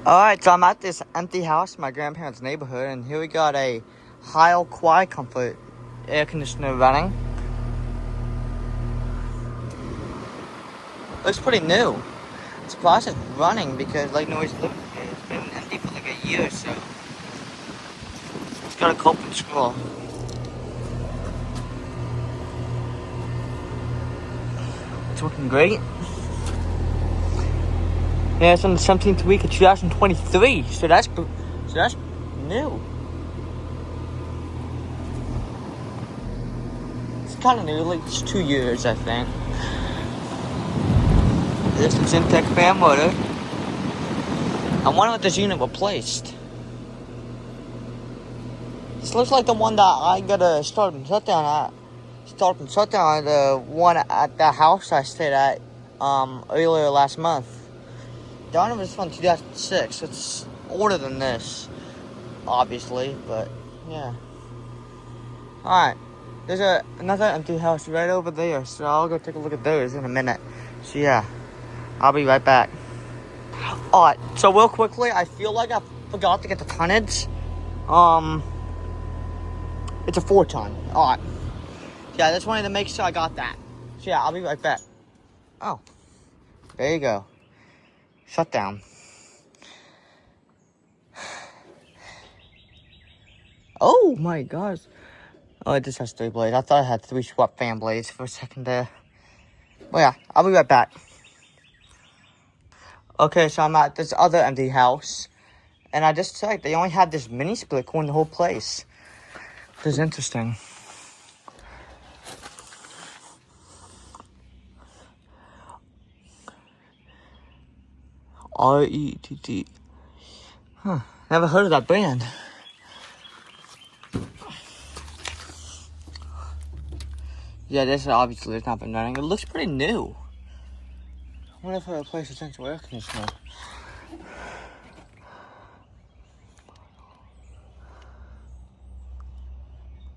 Alright, so I'm at this empty house in my grandparents' neighborhood, and here we got a Heil Quiet Comfort air conditioner running. Looks pretty new. I'm surprised it's running because like noise living here. It's been empty for like a year or so. It's got a coping scroll. It's working great. Yeah, it's on the 17th week of 2023, so that's new. It's kind of new, like it's 2 years, I think. This is Syntec fan motor. I wonder what this unit replaced. This looks like the one that I got a start and shutdown at. The one at the house I stayed at earlier last month. The one was from 2006. It's older than this, obviously, but yeah. Alright, there's another empty house right over there, so I'll go take a look at those in a minute. So yeah, I'll be right back. Alright, so real quickly, I feel like I forgot to get the tonnage. It's a 4-ton. Alright. Yeah, I just wanted to make sure I got that. So yeah, I'll be right back. Oh, there you go. Shut down. Oh my gosh. Oh, it just has 3 blades. I thought I had 3 swap fan blades for a second there. Well, yeah, I'll be right back. Okay, so I'm at this other empty house. And I just checked, they only had this mini split going the whole place. This is interesting. RETT. Huh. Never heard of that band. Yeah, this obviously has not been running. It looks pretty new. I wonder if I replace the central air conditioner.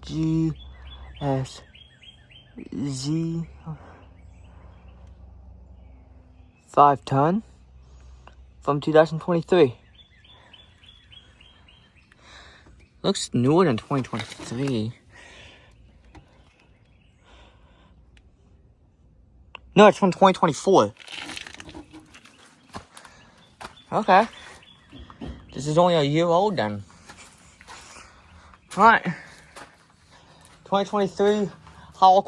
GSZ 5-ton from 2023. Looks newer than 2023. No, it's from 2024. Okay. This is only a year old then. Alright. 2023 Heil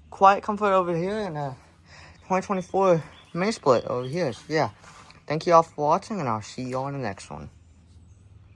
Quiet Comfort over here, and 2024 mini split over here. So yeah. Thank you all for watching, and I'll see you all in the next one.